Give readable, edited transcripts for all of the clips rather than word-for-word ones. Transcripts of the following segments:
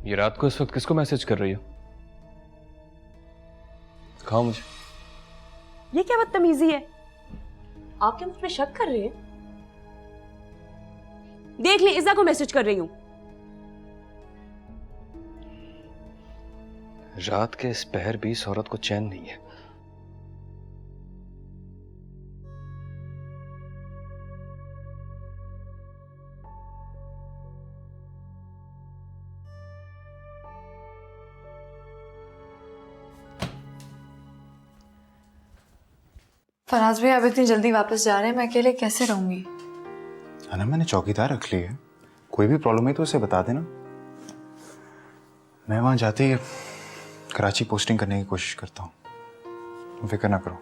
ये रात को इस वक्त किसको मैसेज कर रही हो? खाओ मुझे। ये क्या बदतमीजी है? आप क्या मुझ पे शक कर रहे हैं? देख ले, इज़्ज़ा को मैसेज कर रही हूं। रात के इस पहर भी इस औरत को चैन नहीं है। फराज भाई अब इतनी जल्दी वापस जा रहे हैं, मैं अकेले कैसे रहूंगी? अना मैंने चौकीदार रख ली है, कोई भी प्रॉब्लम है तो उसे बता देना। मैं वहां जाते ही कराची पोस्टिंग करने की कोशिश करता हूँ, तुम फिक्र ना करो।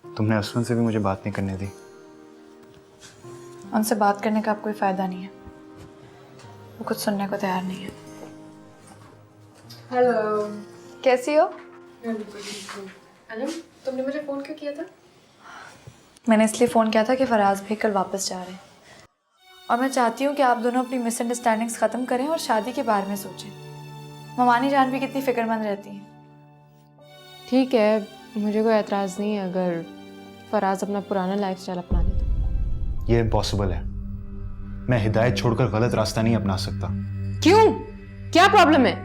तुमने असलन से भी मुझे बात नहीं करने दी। उनसे बात करने का अब कोई फायदा नहीं है, वो कुछ सुनने को तैयार नहीं है। हेलो, कैसी हो? अनम, तुमने मुझे फोन क्यों किया था? मैंने इसलिए फ़ोन किया था कि फराज भाई कल वापस जा रहे हैं और मैं चाहती हूँ कि आप दोनों अपनी मिसअंडरस्टैंडिंग्स ख़त्म करें और शादी के बारे में सोचें। ममानी जान भी कितनी फिक्रमंद रहती हैं। ठीक है, मुझे कोई एतराज़ नहीं है अगर फराज अपना पुराना लाइफस्टाइल अपना ले तो। ये इम्पॉसिबल है, मैं हिदायत छोड़कर गलत रास्ता नहीं अपना सकता। क्यों? क्या प्रॉब्लम है?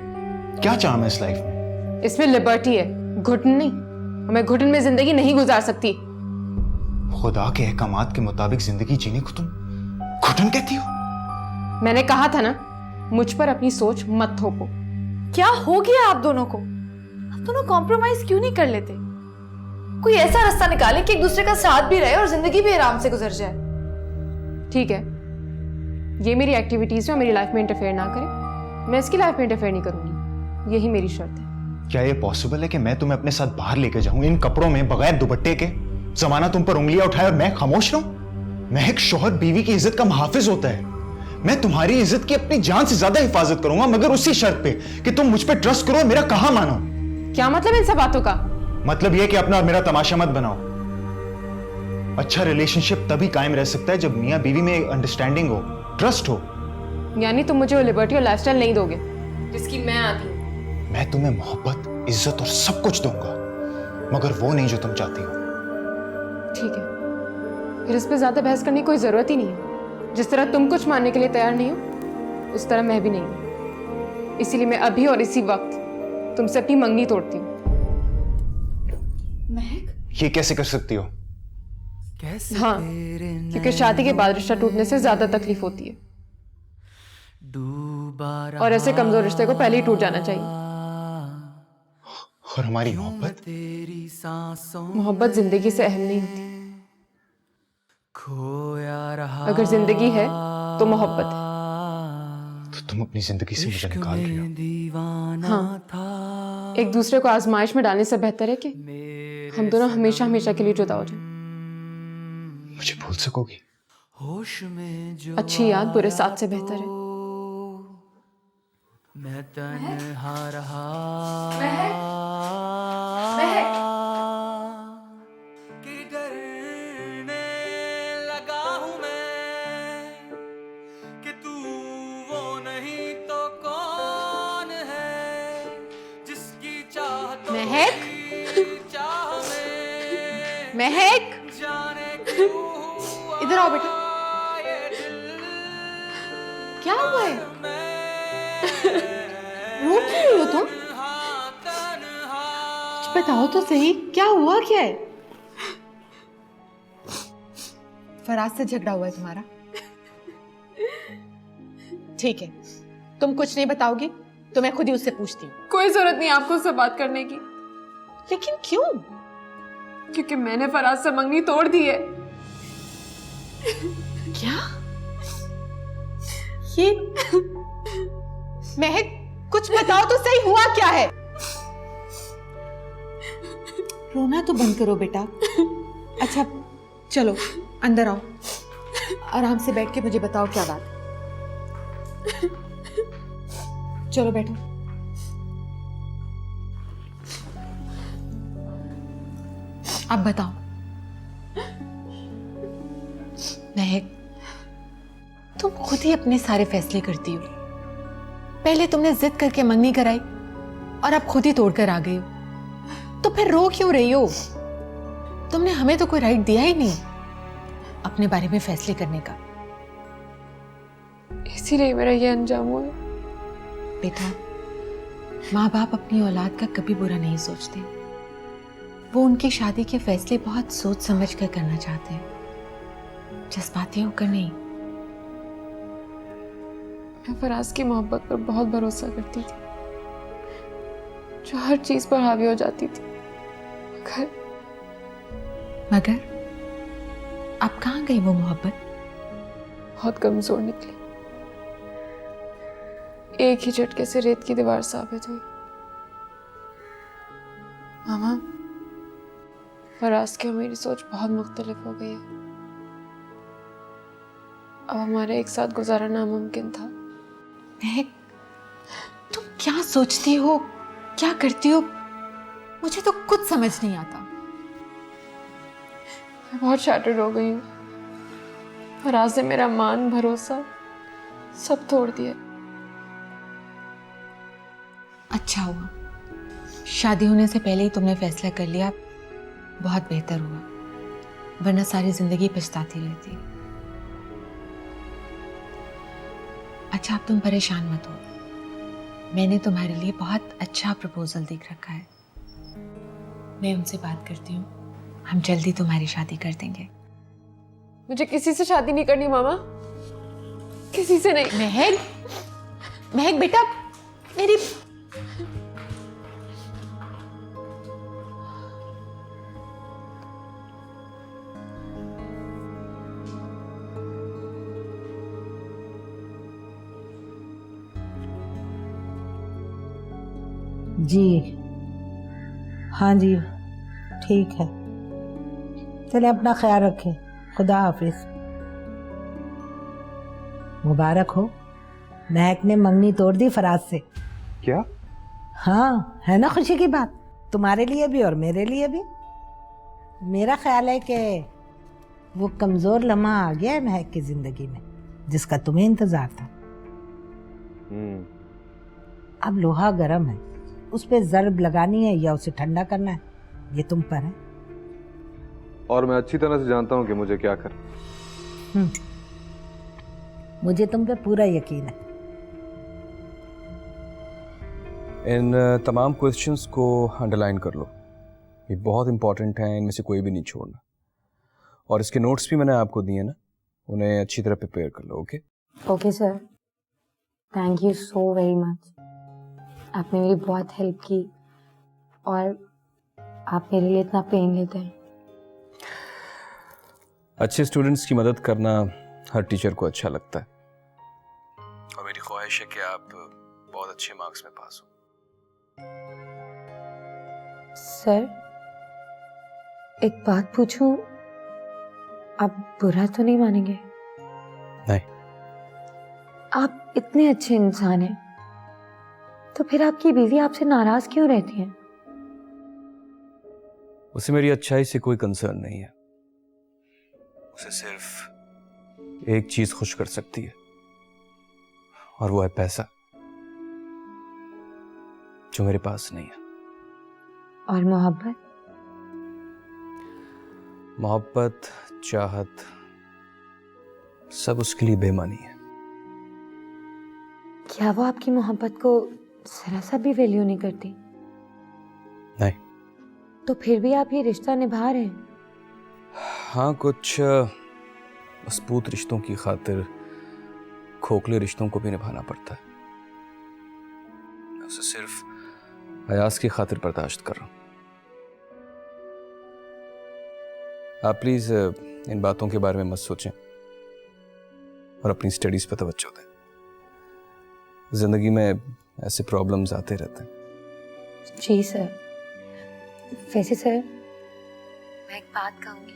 क्या चाह मैं इस लाइफ में? इसमें लिबर्टी है, घुटन नहीं। मैं घुटन में जिंदगी नहीं गुजार सकती। खुदा के अहकामात के मुताबिक जिंदगी जीने को तुम घुटन कहती हो? मैंने कहा था ना, मुझ पर अपनी सोच मत थोपो। क्या हो गया आप दोनों को? आप दोनों कॉम्प्रोमाइज क्यों नहीं कर लेते? कोई ऐसा रास्ता निकाले कि एक दूसरे का साथ भी रहे और जिंदगी भी आराम से गुजर जाए। ठीक है, ये मेरी एक्टिविटीज में मेरी लाइफ में इंटरफेयर ना करे, मैं इसकी लाइफ में इंटरफेयर नहीं करूंगी, यही मेरी शर्त है। क्या ये पॉसिबल है कि मैं तुम्हें अपने साथ बाहर लेके जाऊं इन कपड़ों में बगैर दुपट्टे के? जमाना तुम पर उंगलियां उठाए और मैं खामोश रहूं? मैं एक शौहर बीवी की इज्जत का मुहाफिज होता है। मैं तुम्हारी इज्जत की अपनी जान से ज्यादा हिफाजत करूंगा, मगर उसी शर्त पे कि तुम मुझ पे ट्रस्ट करो और मेरा कहा मानो। क्या मतलब इन सब बातों का? मतलब यह कि अपना और मेरा तमाशा मत बनाओ। अच्छा रिलेशनशिप तभी कायम रह सकता है जब मियां बीवी में अंडरस्टैंडिंग हो, ट्रस्ट हो। यानी तुम मुझे वो लिबर्टी और लाइफस्टाइल नहीं दोगे जिसकी मैं आती हूँ? मैं तुम्हें मोहब्बत, इज्जत और सब कुछ दूंगा, मगर वो नहीं जो तुम चाहती हो। ठीक है, फिर इस पे ज्यादा बहस करने की कोई जरूरत ही नहीं है। जिस तरह तुम कुछ मानने के लिए तैयार नहीं हो, उस तरह मैं भी नहीं हूं। इसीलिए मैं अभी और इसी वक्त तुमसे अपनी मंगनी तोड़ती हूँ। महक, ये कैसे कर सकती हो? हाँ, क्योंकि शादी के बाद रिश्ता टूटने से ज्यादा तकलीफ होती है और ऐसे कमजोर रिश्ते को पहले ही टूट जाना चाहिए। और हमारी मोहब्बत? मोहब्बत जिंदगी से अहम नहीं होती। अगर जिंदगी है तो मोहब्बत है। तो तुम अपनी जिंदगी से मुझे निकाल रही हो? हाँ, एक दूसरे को आजमाइश में डालने से बेहतर है कि हम दोनों हमेशा हमेशा के लिए जुदा हो जाएं। मुझे भूल सकोगी? अच्छी याद बुरे साथ से बेहतर है। मैं तन्हा रहा। कि डरने लगा हूं मैं कि तू वो नहीं तो कौन है जिसकी चाहतों की चाह में महक, जाने क्यों हुआ इधर आओ बेटा। ये दिल क्या हुआ है? रो क्यों रही हो तुम? कुछ बताओ तो सही, क्या हुआ क्या है? फराज से झगड़ा हुआ है तुम्हारा? ठीक है, तुम कुछ नहीं बताओगी तो मैं खुद ही उससे पूछती हूँ। कोई जरूरत नहीं आपको उससे बात करने की, लेकिन क्यों? क्योंकि मैंने फराज से मंगनी तोड़ दी है। क्या? ये महक, कुछ बताओ तो सही, हुआ क्या है? रोना तो बंद करो बेटा। अच्छा चलो अंदर आओ, आराम से बैठ के मुझे बताओ क्या बात। चलो बैठो। अब बताओ महक, तुम खुद ही अपने सारे फैसले करती हो, पहले तुमने जिद करके मंगनी कराई और अब खुद ही तोड़कर आ गई हो, तो फिर रो क्यों रही हो? तुमने हमें तो कोई राइट दिया ही नहीं अपने बारे में फैसले करने का। इसीलिए मेरा ये अंजाम हुआ है। बेटा, माँ बाप अपनी औलाद का कभी बुरा नहीं सोचते। वो उनकी शादी के फैसले बहुत सोच समझ कर करना चाहते हैं, जज्बाती होकर नहीं। मैं फराज की मोहब्बत पर बहुत भरोसा करती थी, जो हर चीज पर हावी हो जाती थी। मगर अब कहाँ गई वो मोहब्बत? बहुत कमजोर निकली, एक ही झटके से रेत की दीवार साबित हुई। मामा, फराज की और मेरी सोच बहुत मुख्तलिफ हो गई है। अब हमारे एक साथ गुजारा नामुमकिन था। महक, तुम क्या सोचती हो, क्या करती हो? मुझे तो कुछ समझ नहीं आता। मैं बहुत शैटर्ड हो गई हूँ। फराज ने मेरा मान, भरोसा सब तोड़ दिया। अच्छा हुआ शादी होने से पहले ही तुमने फैसला कर लिया, बहुत बेहतर हुआ, वरना सारी जिंदगी पछताती रहती। अच्छा, अब तुम परेशान मत हो, मैंने तुम्हारे लिए बहुत अच्छा प्रपोजल देख रखा है। मैं उनसे बात करती हूँ, हम जल्दी तुम्हारी शादी कर देंगे। मुझे किसी से शादी नहीं करनी मामा, किसी से नहीं। महक, महक बेटा, मेरी जी हाँ जी ठीक है, चले अपना ख्याल रखें, खुदा हाफिज। मुबारक हो, महक ने मंगनी तोड़ दी फराज से। क्या? हाँ, है ना खुशी की बात, तुम्हारे लिए भी और मेरे लिए भी। मेरा ख्याल है कि वो कमजोर लम्हा आ गया है महक की जिंदगी में, जिसका तुम्हें इंतजार था। अब लोहा गर्म है, उस पे ज़र्ब लगानी है या उसे ठंडा करना है, ये तुम पर है। और मैं अच्छी तरह से जानता हूं कि मुझे क्या करना। मुझे तुम पे पूरा यकीन है। इन तमाम क्वेश्चंस को अंडरलाइन कर लो, ये बहुत इंपॉर्टेंट हैं, इनमें से कोई भी नहीं छोड़ना। और इसके नोट्स भी मैंने आपको दिए ना, उन्हें अच्छी तरह प्रिपेयर कर लो। Okay okay sir, thank you so very much. आपने मेरी बहुत हेल्प की और आप मेरे लिए इतना पेन लेते हैं। अच्छे स्टूडेंट्स की मदद करना हर टीचर को अच्छा लगता है, और मेरी ख्वाहिश है कि आप बहुत अच्छे मार्क्स में पास हो। सर, एक बात पूछूं, आप बुरा तो नहीं मानेंगे? नहीं। आप इतने अच्छे इंसान हैं, तो फिर आपकी बीवी आपसे नाराज क्यों रहती है? उसे मेरी अच्छाई से कोई कंसर्न नहीं है, उसे सिर्फ एक चीज खुश कर सकती है, और वो है पैसा, जो मेरे पास नहीं है। और मोहब्बत? मोहब्बत, चाहत, सब उसके लिए बेमानी है। क्या वो आपकी मोहब्बत को जरा सा भी वैल्यू नहीं करती? नहीं। तो फिर भी आप ये रिश्ता निभा रहे हैं? हाँ, कुछ मजबूत रिश्तों की खातिर खोखले रिश्तों को भी निभाना पड़ता है। मैं उसे सिर्फ अयास की खातिर बर्दाश्त कर रहा हूं। आप प्लीज इन बातों के बारे में मत सोचें और अपनी स्टडीज पर तवज्जो दें। जिंदगी में ऐसे प्रॉब्लम्स आते रहते हैं। जी सर। वैसे सर, मैं एक बात कहूंगी,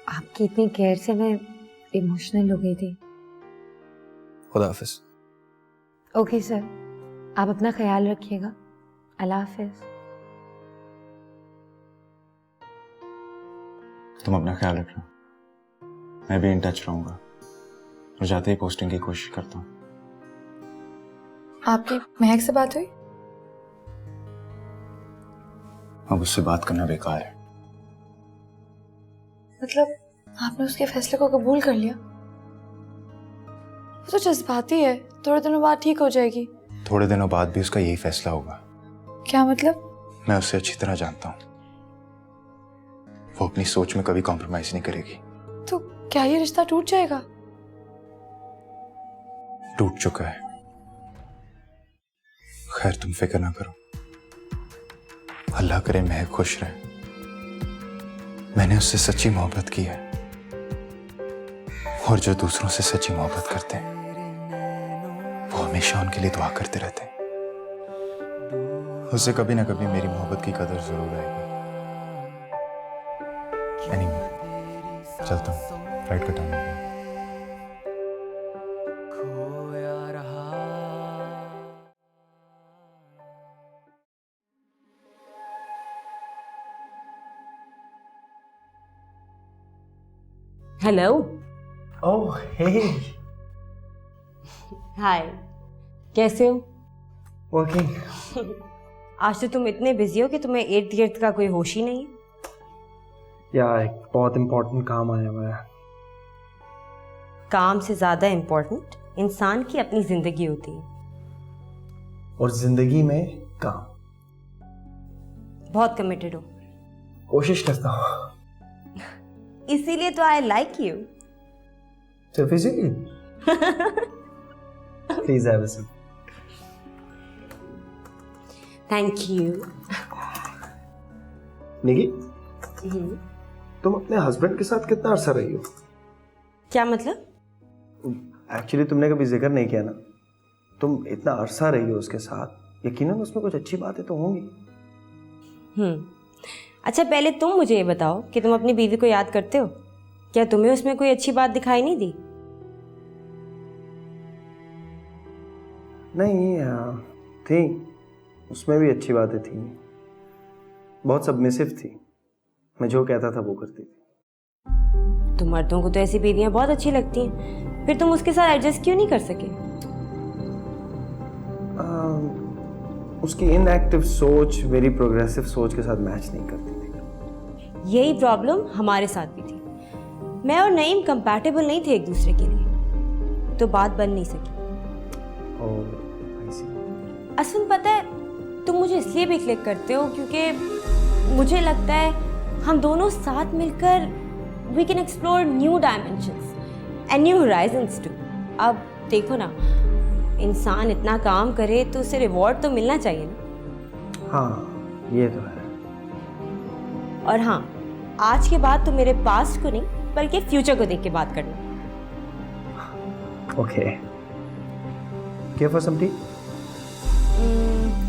आपकी इतनी केयर से मैं इमोशनल हो गई थी। खुदा हाफिज। ओके सर, आप अपना ख्याल रखिएगा। अल्लाह हाफिज। तुम अपना ख्याल रखना, मैं भी इन टच रहूंगा और जाते ही पोस्टिंग की कोशिश करता हूँ। आपकी महक से बात हुई? अब उससे बात करना बेकार है। मतलब आपने उसके फैसले को कबूल कर लिया? वो तो जज्बाती है, थोड़े दिनों बाद ठीक हो जाएगी। थोड़े दिनों बाद भी उसका यही फैसला होगा। क्या मतलब? मैं उसे अच्छी तरह जानता हूँ, वो अपनी सोच में कभी कॉम्प्रोमाइज नहीं करेगी। तो क्या ये रिश्ता टूट जाएगा? टूट चुका है। खैर तुम फिक्र ना करो, अल्लाह करे महक खुश रहे। मैंने उससे सच्ची मोहब्बत की है, और जो दूसरों से सच्ची मोहब्बत करते हैं वो हमेशा उनके लिए दुआ करते रहते हैं। उससे कभी ना कभी मेरी मोहब्बत की कदर जरूर आएगी। Anyway, चलता हूँ, फ्लाइट का टाइम हो गया। हेलो। ओह हे। हाय, कैसे हो? वर्किंग। आज तो तुम इतने बिजी हो कि तुम्हें इर्द गिर्द का कोई होश ही नहीं है। यार एक बहुत इम्पोर्टेंट काम आया हुआ है। काम से ज्यादा इम्पोर्टेंट इंसान की अपनी जिंदगी होती है। और जिंदगी में काम। बहुत कमिटेड हो। कोशिश करता हूँ। इसीलिए तो I like you. So physically? Please have a seat. Thank you. Nikki, तुम अपने हस्बैंड के साथ कितना अरसा रही हो? क्या मतलब? एक्चुअली तुमने कभी जिक्र नहीं किया ना। तुम इतना अरसा रही हो उसके साथ, यकीनन उसमें कुछ अच्छी बातें तो होंगी। अच्छा पहले तुम मुझे ये बताओ कि तुम अपनी बीवी को याद करते हो? क्या तुम्हें उसमें कोई अच्छी बात दिखाई नहीं दी? नहीं थी, उसमें भी अच्छी बातें थी। बहुत सबमिसिव थी, मैं जो कहता था वो करती थी। तुम मर्दों को तो ऐसी बीवियां बहुत अच्छी लगती हैं, फिर तुम उसके साथ एडजस्ट क्यों नहीं कर सके? उसकी इनएक्टिव सोच मेरी प्रोग्रेसिव सोच के साथ मैच नहीं करती थी। यही प्रॉब्लम हमारे साथ भी थी। मैं और नईम कंपैटिबल नहीं थे एक दूसरे के लिए, तो बात बन नहीं सकी। अश्विन पता है तुम मुझे इसलिए भी क्लिक करते हो क्योंकि मुझे लगता है हम दोनों साथ मिलकर we can explore new dimensions and new horizons too. अब देखो ना, इंसान इतना काम करे तो उसे रिवॉर्ड तो मिलना चाहिए ना। हाँ ये तो है। और हाँ, आज के बाद तो मेरे पास्ट को नहीं बल्कि फ्यूचर को देख के बात करना। Okay, care for some tea?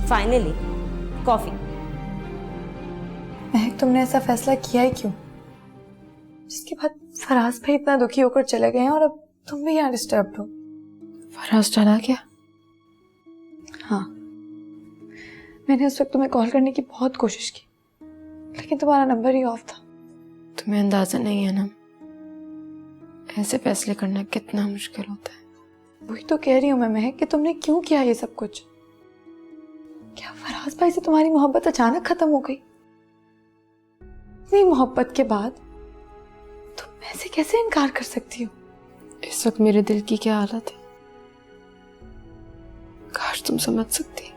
Finally coffee. महक, तुमने ऐसा फैसला किया ही क्यों? जिसके बाद फराज भाई इतना दुखी होकर चले गए हैं और अब तुम भी यहाँ डिस्टर्ब्ड हो। फराज चला गया? हाँ, मैंने उस वक्त तुम्हें कॉल करने की बहुत कोशिश की, लेकिन तुम्हारा नंबर ही ऑफ था। तुम्हें अंदाजा नहीं है ना, ऐसे फैसले करना कितना मुश्किल होता है। वही तो कह रही हूँ मैं महक कि तुमने क्यों किया ये सब कुछ। क्या फराज भाई से तुम्हारी मोहब्बत अचानक खत्म हो गई? इतनी मोहब्बत के बाद तुम ऐसे कैसे इनकार कर सकती हो? इस वक्त मेरे दिल की क्या हालत है, काश तुम समझ सकती।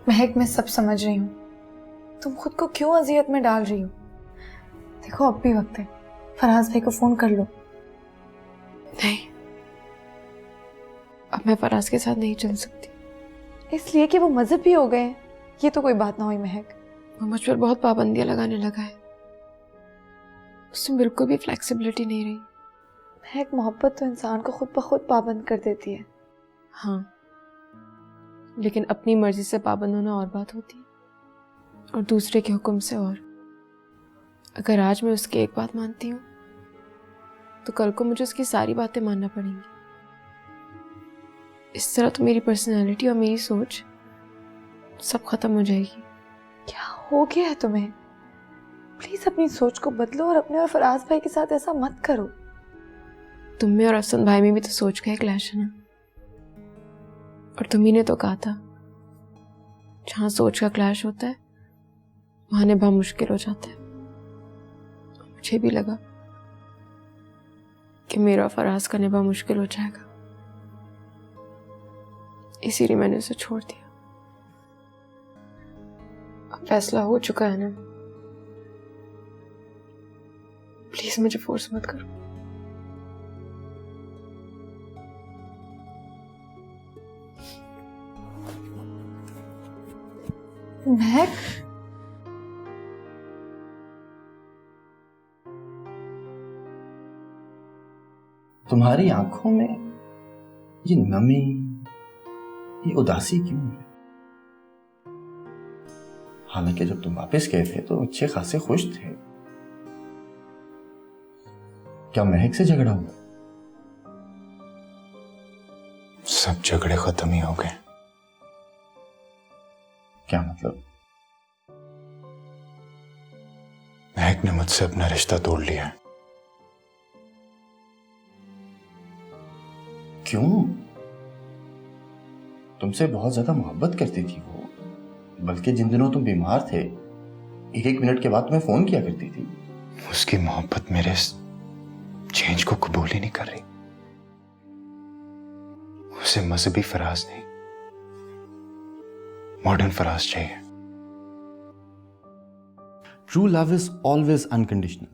महक, मैं सब समझ रही हूँ, तुम खुद को क्यों अजियत में डाल रही हो। देखो अब भी वक्त है, फराज भाई को फोन कर लो। नहीं, अब मैं फराज के साथ नहीं चल सकती। इसलिए कि वो मजहबी हो गए हैं? ये तो कोई बात ना हुई महक। वो मुझ पर बहुत पाबंदियां लगाने लगा है, उसमें बिल्कुल भी फ्लेक्सिबिलिटी नहीं रही। महक, मोहब्बत तो इंसान को खुद ब खुद पाबंद कर देती है। हाँ, लेकिन अपनी मर्जी से पाबंद होना और बात होती है, और दूसरे के हुक्म से और। अगर आज मैं उसकी एक बात मानती हूँ तो कल को मुझे उसकी सारी बातें मानना पड़ेंगी। इस तरह तो मेरी पर्सनैलिटी और मेरी सोच सब खत्म हो जाएगी। क्या हो गया है तुम्हें? प्लीज अपनी सोच को बदलो और अपने और फराज भाई के साथ ऐसा मत करो। तुम में और अफसन भाई में भी तो सोच का एक क्लैश है ना। और तुम्ही ने तो कहा था जहां सोच का क्लैश होता है वहां निभा मुश्किल हो जाता है। मुझे भी लगा कि मेरा फराज का निभा मुश्किल हो जाएगा, इसीलिए मैंने उसे छोड़ दिया। अब फैसला हो चुका है ना, प्लीज मुझे फोर्स मत करो। महक, तुम्हारी आंखों में ये नमी, ये उदासी क्यों है? हालांकि जब तुम वापस गए थे तो अच्छे खासे खुश थे। क्या महक से झगड़ा हुआ? सब झगड़े खत्म ही हो गए। क्या मतलब? महक ने मुझसे अपना रिश्ता तोड़ लिया है। क्यों? तुमसे बहुत ज्यादा मोहब्बत करती थी वो, बल्कि जिन दिनों तुम बीमार थे एक एक मिनट के बाद तुम्हें फोन किया करती थी। उसकी मोहब्बत मेरे इस चेंज को कबूल ही नहीं कर रही। उसे मजहबी फराज नहीं, मॉडर्न फराज चाहिए। True love is always unconditional.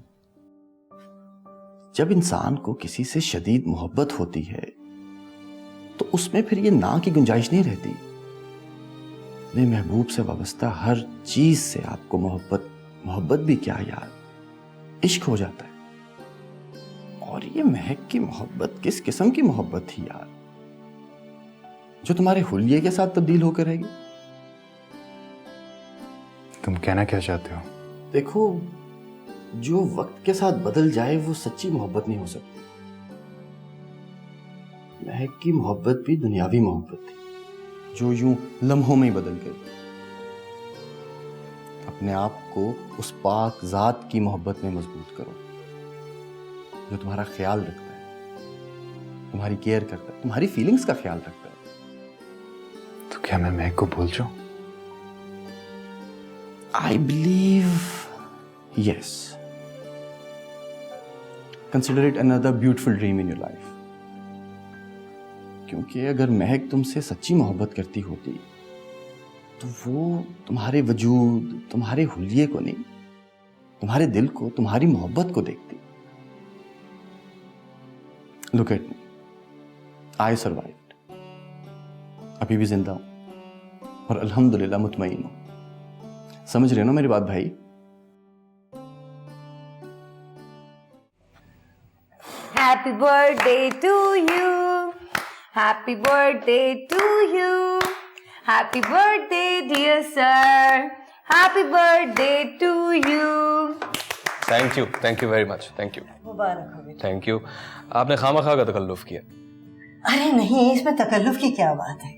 जब इंसान को किसी से शदीद मोहब्बत होती है तो उसमें फिर ये ना की गुंजाइश नहीं रहती। अपने महबूब से वाबस्ता हर चीज से आपको मोहब्बत भी क्या यार, इश्क हो जाता है। और ये महक की मोहब्बत किस किस्म की मोहब्बत थी यार, जो तुम्हारे हुलिये के साथ तब्दील होकर रहेगी। तुम कहना क्या चाहते हो? देखो, जो वक्त के साथ बदल जाए वो सच्ची मोहब्बत नहीं हो सकती। महक की मोहब्बत भी दुनियावी मोहब्बत थी जो यूं लम्हों में ही बदल गई। अपने आप को उस पाक जात की मोहब्बत में मजबूत करो जो तुम्हारा ख्याल रखता है, तुम्हारी केयर करता है, तुम्हारी फीलिंग्स का ख्याल रखता है। तो क्या मैं महक को भूल जाऊं? I believe yes. Consider it another beautiful dream in your life. क्योंकि अगर महक तुमसे सच्ची मोहब्बत करती होती तो वो तुम्हारे वजूद, तुम्हारे हुलिये को नहीं, तुम्हारे दिल को, तुम्हारी मोहब्बत को देखती। Look at me. I survived. अभी भी जिंदा हूं और अल्हम्दुलिल्लाह मुतमईन हूं। समझ रहे हो ना मेरी बात भाई? Happy birthday to you. Happy birthday to you. Happy birthday dear sir. Happy birthday to you. Thank you very much, thank you. मुबारक हो बेटा। Thank you. आपने खामखा का तकल्लुफ किया। अरे नहीं, इसमें तकल्लुफ की क्या बात है।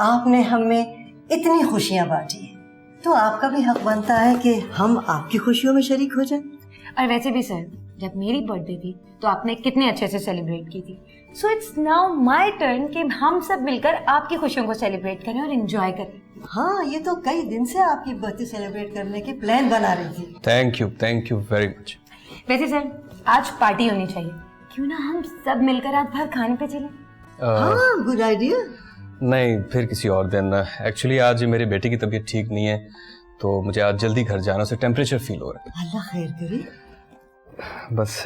आपने हमें इतनी खुशियां बांटी हैं तो आपका भी हक बनता है कि हम आपकी खुशियों में शरीक हो जाएं। और वैसे भी सर, जब मेरी बर्थडे थी तो आपने कितने अच्छे से सेलिब्रेट की थी। So it's now my turn कि हम सब मिलकर आपकी खुशियों को सेलिब्रेट करें और एंजॉय करें। हाँ, ये तो कई दिन से आपकी बर्थडे सेलिब्रेट करने के प्लान बना रही थी। Thank you very much. वैसे सर, आज पार्टी होनी चाहिए, क्यों ना हम सब मिलकर आज बाहर खाने पे चलें? हाँ, गुड आइडिया। नहीं, फिर किसी और दिन। एक्चुअली आज मेरी बेटी की तबीयत ठीक नहीं है तो मुझे आज जल्दी घर जाना, से टेम्परेचर फील हो रहा है। अल्लाह खैर करे। बस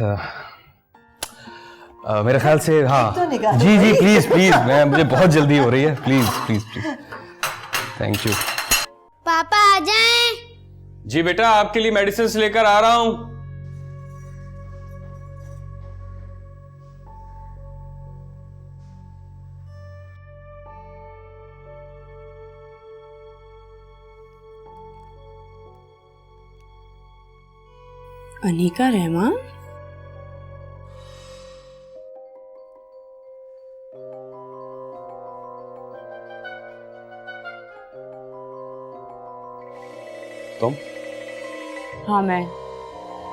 मेरे ख्याल से हाँ तो जी प्लीज मुझे बहुत जल्दी हो रही है। Please thank you. पापा आ जाएं। जी बेटा, आपके लिए मेडिसिन लेकर आ रहा हूं। अनीका रहमान, तुम? हाँ मैं।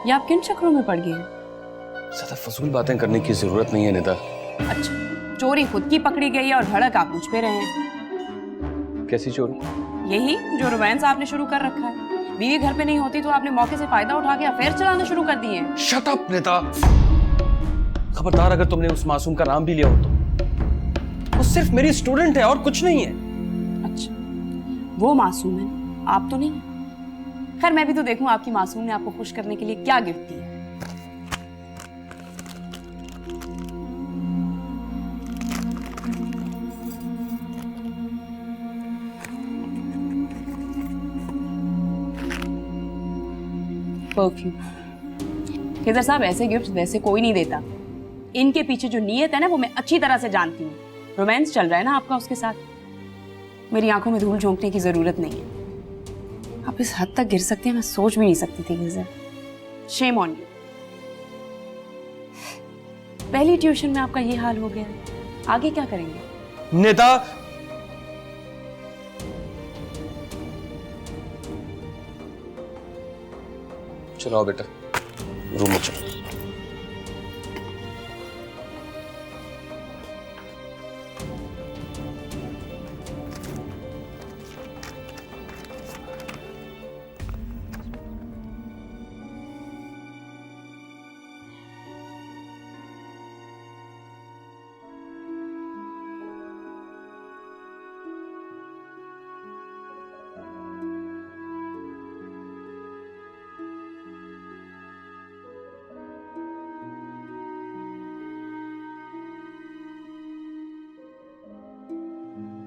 ये आप किन चक्रों में पड़ गई हैं? ज्यादा फजूल बातें करने की जरूरत नहीं है निदा। अच्छा, चोरी खुद की पकड़ी गई है और भड़क आप मुझ पे रहे हैं। कैसी चोरी? यही जो रोमांस आपने शुरू कर रखा है। बीवी घर पे नहीं होती तो आपने मौके से फायदा उठा के अफेयर चलाना शुरू कर दिए। शट अप नेता। खबरदार अगर तुमने उस मासूम का नाम भी लिया हो तो। वो सिर्फ मेरी स्टूडेंट है और कुछ नहीं है। अच्छा, वो मासूम है, आप तो नहीं। खैर मैं भी तो देखूं आपकी मासूम ने आपको खुश करने के लिए क्या गिफ्ट दिया। परफ्यूम। केदार साहब, ऐसे गिफ्ट वैसे कोई नहीं देता। इनके पीछे जो नीयत है ना वो मैं अच्छी तरह से जानती हूँ। रोमांस चल रहा है ना आपका उसके साथ। मेरी आंखों में धूल झोंकने की जरूरत नहीं है। आप इस हद तक गिर सकते हैं मैं सोच भी नहीं सकती थी केदार। Shame on you. पहली ट्यूशन में आपका ये हाल हो गया, आगे क्या करेंगे? नेता, चलो बेटा रूम में चलो।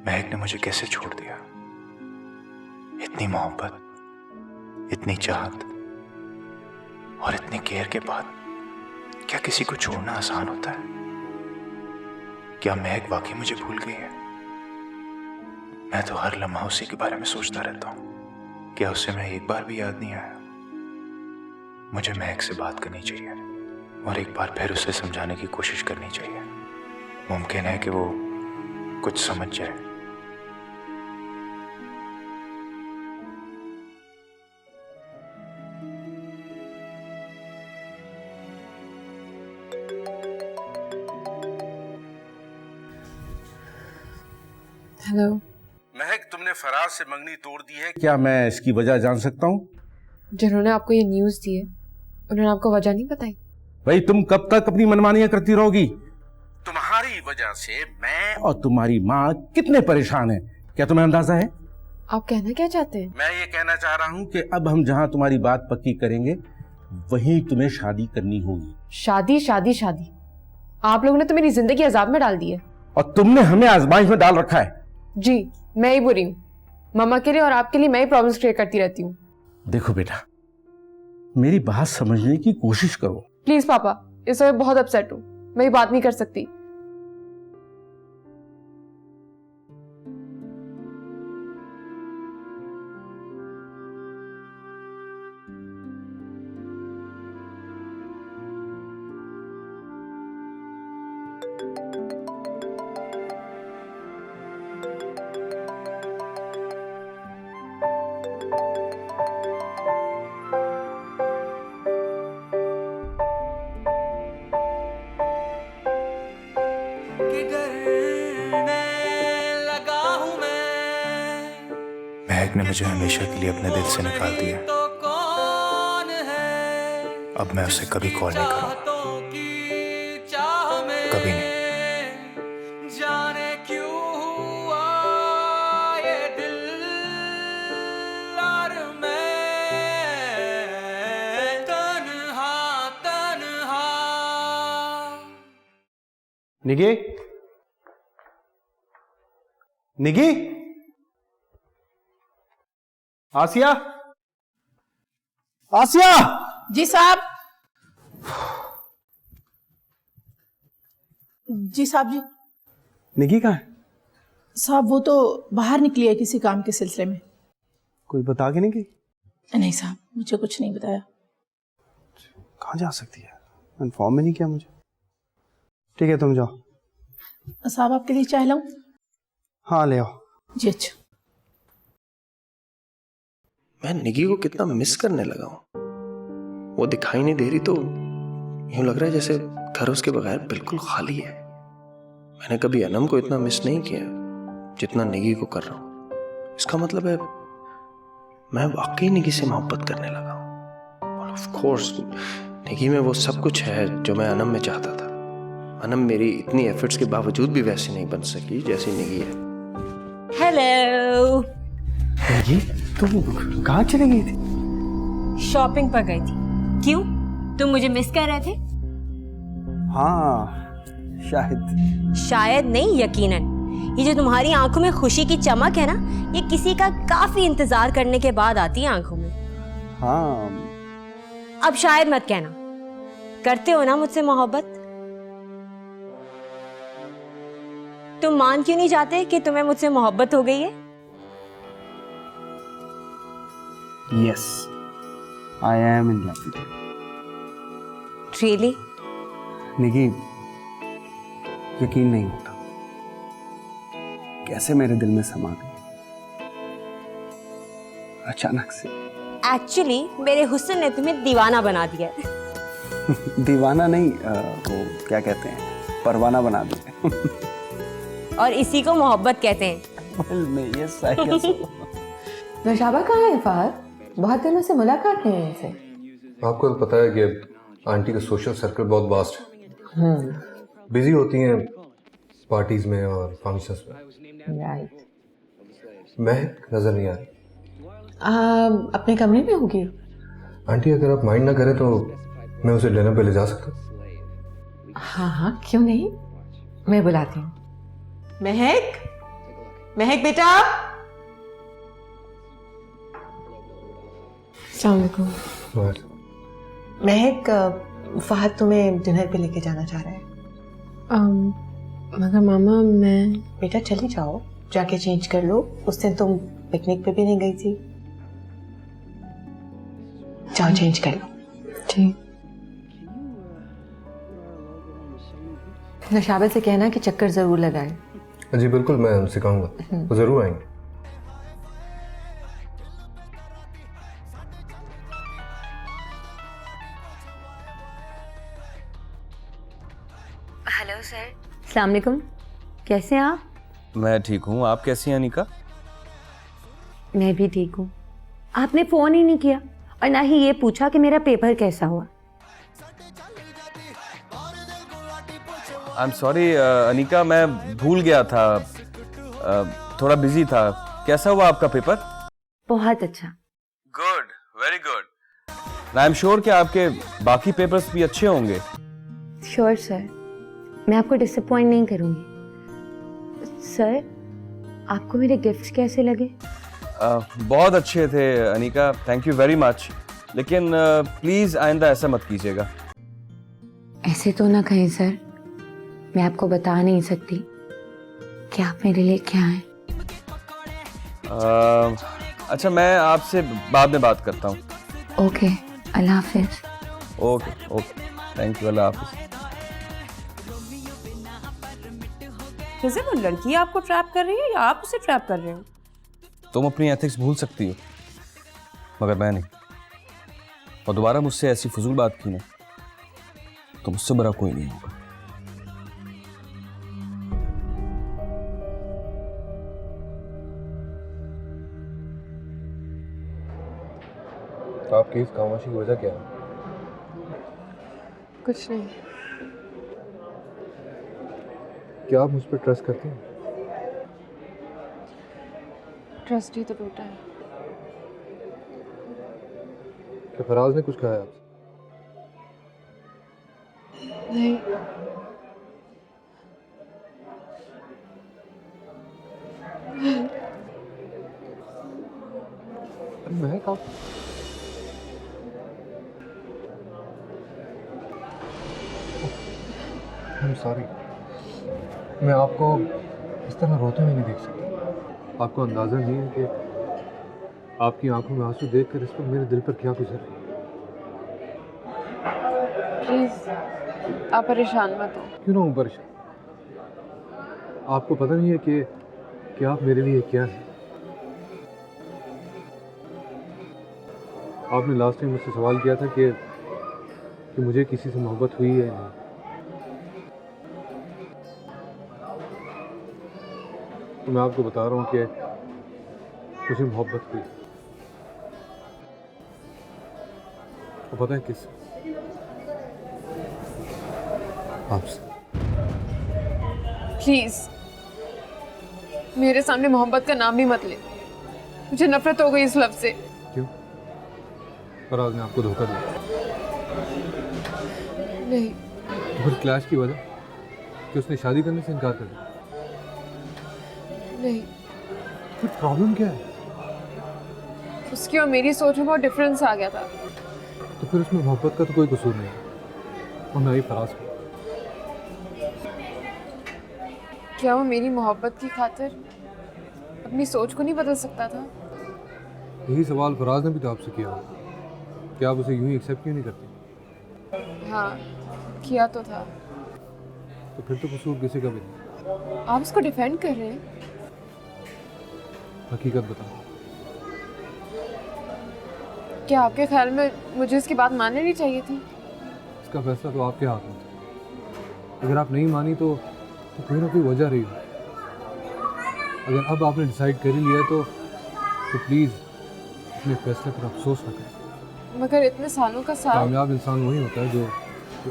महक ने मुझे कैसे छोड़ दिया? इतनी मोहब्बत, इतनी चाहत और इतने केयर के बाद क्या किसी को छोड़ना आसान होता है? क्या महक वाकई मुझे भूल गई है? मैं तो हर लम्हा उसी के बारे में सोचता रहता हूँ। क्या उससे मैं एक बार भी याद नहीं आया? मुझे महक से बात करनी चाहिए और एक बार फिर उसे समझाने की कोशिश करनी चाहिए। मुमकिन है कि वो कुछ समझ जाए। हेलो महक, तुमने फराज से मंगनी तोड़ दी है। क्या मैं इसकी वजह जान सकता हूँ? जिन्होंने आपको ये न्यूज़ दी है उन्होंने आपको वजह नहीं बताई? भाई तुम कब तक अपनी मनमानियां करती रहोगी? तुम्हारी वजह से मैं और तुम्हारी माँ कितने परेशान हैं, क्या तुम्हें अंदाजा है? आप कहना क्या चाहते हैं? मैं ये कहना चाह रहा हूँ कि अब हम जहाँ तुम्हारी बात पक्की करेंगे वहीं तुम्हें शादी करनी होगी। शादी शादी शादी? आप लोगों ने तो मेरी जिंदगी अजाब में डाल दी है। और तुमने हमें आजमाइश में डाल रखा है। जी, मैं ही बुरी हूँ। मामा के लिए और आपके लिए मैं ही प्रॉब्लम्स क्रिएट करती रहती हूँ। देखो बेटा, मेरी बात समझने की कोशिश करो। प्लीज पापा, इस समय बहुत अपसेट हूँ, मैं ये बात नहीं कर सकती। महक ने मुझे हमेशा के लिए अपने दिल से निकाल दिया। अब मैं उसे कभी कॉल नहीं करूंगा, कभी नहीं। जाने क्यों हुआ ये दिल और मैं तन्हा तन्हा। निगी, निगी, आसिया, आसिया। जी साहब। जी साहब जी। निगी कहाँ है? साहब वो तो बाहर निकली है किसी काम के सिलसिले में। कोई बता के नहीं गई? नहीं साहब, मुझे कुछ नहीं बताया। कहाँ जा सकती है? इन्फॉर्म भी नहीं किया मुझे। ठीक है तुम जाओ। साहब आपके लिए चाय लाऊं? हाँ ले आओ। जी अच्छा। मैं निगी को कितना मिस करने लगा हूं। वो दिखाई नहीं दे रही तो यूं लग रहा है जैसे घर उसके बगैर बिल्कुल खाली है। मैंने कभी अनम को इतना मिस नहीं किया जितना निगी को कर रहा हूँ। इसका मतलब है मैं वाकई निगी से मोहब्बत करने लगा हूँ। और ऑफ कोर्स निगी में वो सब कुछ है जो मैं अनम में चाहता था। अनम मेरी इतनी एफर्ट्स के बावजूद भी वैसी नहीं बन सकी जैसी निगी है। हेलो। निगी तुम कहाँ चली गई थी? शॉपिंग पर गई थी। क्यों, तुम मुझे मिस कर रहे थे? हाँ शायद नहीं, यकीनन। ये जो तुम्हारी आंखों में खुशी की चमक है ना, ये किसी का काफी इंतजार करने के बाद आती है आंखों में। हाँ। अब शायद मत कहना, करते हो ना मुझसे मोहब्बत? तुम मान क्यों नहीं जाते कि तुम्हें मुझसे मोहब्बत हो गई है? Yes, I am in love with you. Really? निगी, यकीन नहीं होता कैसे मेरे दिल में समा गई अचानक से। एक्चुअली मेरे हुस्न ने तुम्हें दीवाना बना दिया है। दीवाना नहीं, वो क्या कहते हैं, परवाना बना दिया। और इसी को मोहब्बत कहते हैं। Yes I guess. नौशाबा कहाँ है फहद? बहुत दिनों से मुलाकात नहीं है इनसे। आपको तो पता है कि आंटी का सोशल सर्कल बहुत वास्ट है। बिजी होती हैं पार्टीज में और फंक्शंस में। राइट। महक नजर नहीं आ रही। अपने कमरे में होगी। आंटी अगर आप माइंड ना करें तो मैं उसे डिनर पे ले जा सकता हूँ। हाँ हाँ, क्यों नहीं, मैं बुलाती हूँ। महक, महक बेटा। अस्सलाम वालेकुम। महक, फहद तुम्हें डिनर पे लेके जाना चाह रहा है। मगर मामा मैं। बेटा चली जाओ, जाके चेंज कर लो। उस दिन तुम पिकनिक पे भी नहीं गई थी। जाओ चेंज कर लो। ठीक। नौशाबा से कहना कि चक्कर जरूर लगाए। जी बिल्कुल, मैं सिखाऊंगा, वो जरूर आएंगे। Hello sir. अस्सलाम वालेकुम, कैसे हैं आप? मैं ठीक हूँ, आप कैसी हैं अनिका? मैं भी ठीक हूँ। आपने फोन ही नहीं किया और ना ही ये पूछा कि मेरा पेपर कैसा हुआ। आई एम सॉरी अनिका, मैं भूल गया था, थोड़ा बिजी था। कैसा हुआ आपका पेपर? बहुत अच्छा। Good, very good. I am sure कि आपके बाकी पेपर्स भी अच्छे होंगे। श्योर सर, मैं आपको डिसअपॉइंट नहीं करूंगी। सर, आपको मेरे गिफ्ट्स कैसे लगे? बहुत अच्छे थे Anika, thank you very much. लेकिन प्लीज आइंदा ऐसा मत कीजिएगा। ऐसे तो ना कहें सर, मैं आपको बता नहीं सकती कि आप मेरे लिए क्या हैं। अच्छा, मैं आपसे बाद में बात करता हूँ। ओके, अल्लाह हाफिज। ओके ओके, थैंक यू, अल्लाह हाफिज। जैसे वो लड़की आपको ट्रैप कर रही है या आप उसे ट्रैप कर रहे हो? तुम अपनी एथिक्स भूल सकती हो, मगर मैं नहीं। और दोबारा मुझसे ऐसी फजूल बात की ना, तो मुझसे बड़ा कोई नहीं होगा। तो आपकी इस खामोशी की वजह क्या है? कुछ नहीं। क्या आप मुझ पर ट्रस्ट करते हैं? ट्रस्ट ही तो टूटा है। क्या फराज ने कुछ कहा है आपसे? नहीं। महक, आप I'm sorry, मैं आपको इस तरह रोते हुए नहीं देख सकता। आपको अंदाज़ा नहीं है कि आपकी आंखों में आंसू देखकर इस पर मेरे दिल पर क्या गुजर रही है। प्लीज आप परेशान मत हो। क्यों ना हूँ परेशान? आपको पता नहीं है कि आप मेरे लिए क्या है। आपने लास्ट टाइम मुझसे सवाल किया था कि मुझे किसी से मोहब्बत हुई है या नहीं। तो मैं आपको बता रहा हूँ कि मुझे मोहब्बत हुई। और पता है किस? आपसे। प्लीज मेरे सामने मोहब्बत का नाम भी मत ले, मुझे नफरत हो गई इस लफ्ज से। क्यों? फराज ने आपको धोखा दिया? नहीं। तो फिर क्लैश की वजह कि उसने शादी करने से इनकार कर दिया? नहीं। फिर प्रॉब्लम क्या है? उसकी और मेरी सोच में बहुत डिफरेंस आ गया था। तो फिर उसमें मोहब्बत का तो कोई कसूर नहीं है, और ना ही फराज का। क्या वो मेरी मोहब्बत की खातिर अपनी सोच को नहीं बदल सकता था? यही सवाल फराज ने भी तो आपसे किया, कि आप उसे यूं ही एक्सेप्ट क्यों नहीं करती? हाँ किया तो था। तो फिर तो कसूर किसी का भी नहीं। आप उसको डिफेंड कर रहे हैं? हकीकत बताओ। क्या आपके ख्याल में मुझे इसकी बात माननी नहीं चाहिए थी? इसका फैसला तो आपके हाथ में था। अगर आप नहीं मानी तो कोई ना कोई वजह रही हो। अगर अब आपने डिसाइड कर ही लिया तो प्लीज़ अपने फैसले पर अफसोस न करें। मगर इतने सालों का साथ। कामयाब इंसान वही होता है जो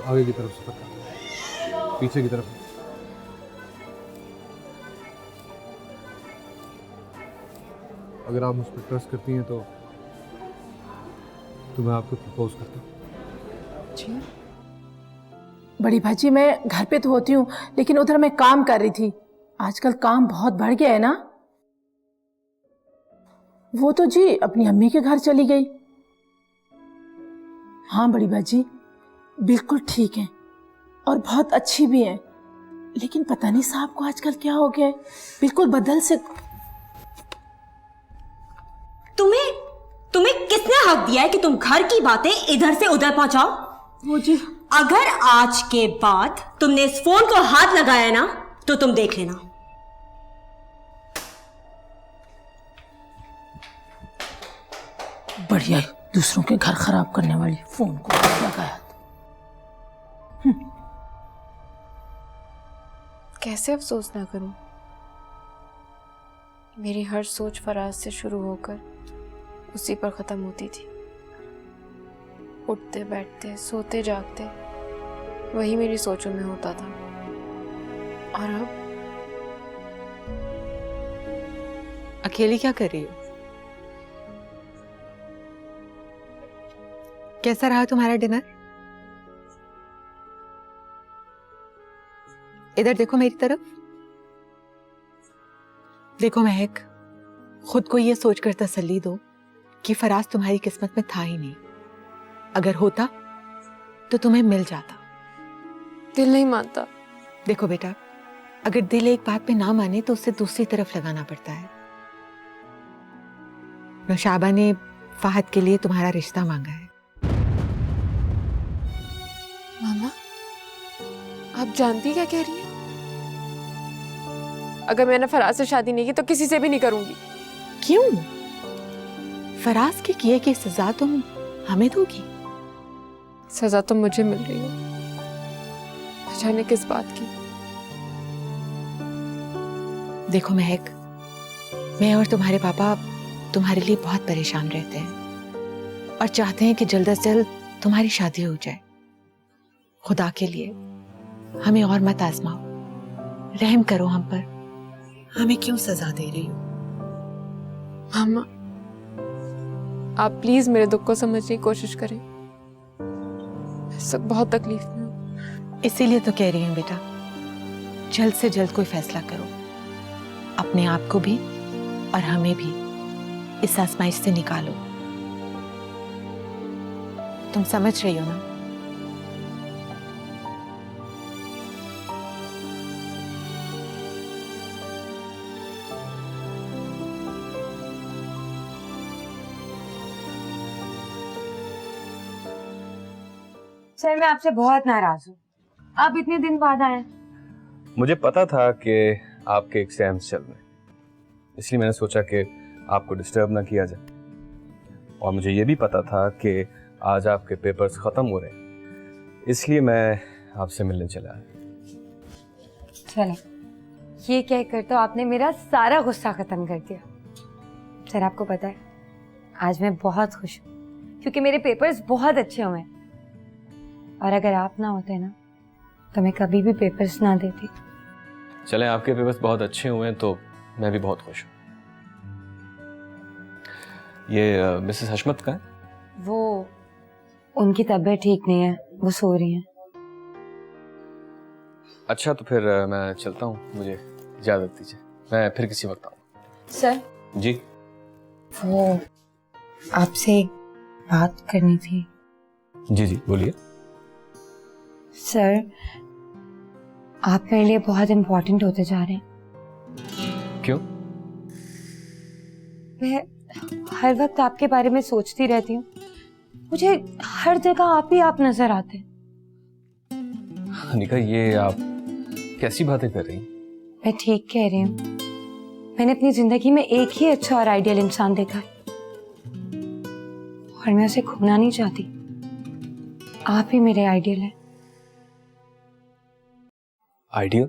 आगे की तरफ सफर करता है, पीछे की तरफ नहीं। अगर आप मुझ पर ट्रस्ट करती हैं तो मैं आपको प्रपोज करता हूँ। जी बड़ी भाजी, मैं घर पे तो होती हूँ लेकिन उधर मैं काम कर रही थी। आजकल काम बहुत बढ़ गया है ना। वो तो जी अपनी अम्मी के घर चली गई। हाँ बड़ी भाजी बिल्कुल ठीक है और बहुत अच्छी भी है, लेकिन पता नहीं साहब को आजकल क्या हो गया है, बिल्कुल बदल से। तुम्हें किसने हक दिया है कि तुम घर की बातें इधर से उधर पहुंचाओ? वो जी अगर आज के बाद तुमने इस फोन को हाथ लगाया ना तो तुम देख लेना। बढ़िया दूसरों के घर खराब करने वाली फोन को हाथ लगाया। कैसे अफसोस ना करूं? मेरी हर सोच फराज से शुरू होकर उसी पर खत्म होती थी। उठते बैठते सोते जागते वही मेरी सोचों में होता था। और अब अकेली क्या कर रही हो? कैसा रहा तुम्हारा डिनर? इधर देखो मेरी तरफ। देखो महक, खुद को ये सोचकर तसल्ली दो कि फराज तुम्हारी किस्मत में था ही नहीं। अगर होता तो तुम्हें मिल जाता। दिल नहीं मानता। देखो बेटा, अगर दिल एक बात पे ना माने तो उसे दूसरी तरफ लगाना पड़ता है। नौशाबा ने फाहद के लिए तुम्हारा रिश्ता मांगा है। मामा आप जानती क्या कह रही हैं? अगर मैंने फराज से शादी नहीं की तो किसी से भी नहीं करूंगी। क्यों? फराज के किए की सजा तुम हमें दोगी? सजा तो मुझे मिल रही है, जाने किस बात की। देखो महक, मैं और तुम्हारे पापा तुम्हारे लिए बहुत परेशान रहते हैं और चाहते हैं कि जल्द से जल्द तुम्हारी शादी हो जाए। खुदा के लिए हमें और मत आजमाओ, रहम करो हम पर। हमें क्यों सजा दे रही हो? मामा आप प्लीज मेरे दुख को समझने की कोशिश करें। मैं इस वक्त बहुत तकलीफ में हूँ। इसीलिए तो कह रही हूँ बेटा, जल्द से जल्द कोई फैसला करो, अपने आप को भी और हमें भी इस आजमाइश से निकालो। तुम समझ रही हो ना? सर मैं आपसे बहुत नाराज हूँ, आप इतने दिन बाद आए। मुझे पता था कि आपके एग्जाम्स चल रहे हैं, इसलिए मैंने सोचा कि आपको डिस्टर्ब ना किया जाए। और मुझे ये भी पता था कि आज आपके पेपर्स ख़त्म हो रहे हैं, इसलिए मैं आपसे मिलने चला आया। चले ये कहकर तो आपने मेरा सारा गुस्सा खत्म कर दिया। सर आपको पता है आज मैं बहुत खुश हूँ क्योंकि मेरे पेपर्स बहुत अच्छे हुए हैं और अगर आप ना होते ना तो मैं कभी भी पेपर्स ना देती। चले, आपके पेपर्स बहुत अच्छे हुए हैं तो मैं भी बहुत खुश हूँ। ये मिसेस हशमत का है? वो उनकी तबीयत ठीक नहीं है, वो सो रही हैं। अच्छा तो फिर मैं चलता हूँ, मुझे इजाजत दीजिए, मैं फिर किसी वक्त आऊँगा। सर जी वो आपसे बात करनी थी। जी जी बोलिए। सर आप मेरे लिए बहुत इम्पोर्टेंट होते जा रहे हैं। क्यों? मैं हर वक्त आपके बारे में सोचती रहती हूँ, मुझे हर जगह आप नजर आते हैं। अनिका ये आप कैसी बातें कर रही हैं? मैं ठीक कह रही हूँ। मैंने अपनी जिंदगी में एक ही अच्छा और आइडियल इंसान देखा है और मैं उसे खोना नहीं चाहती। आप ही मेरे आइडियल हैं। आइडियल?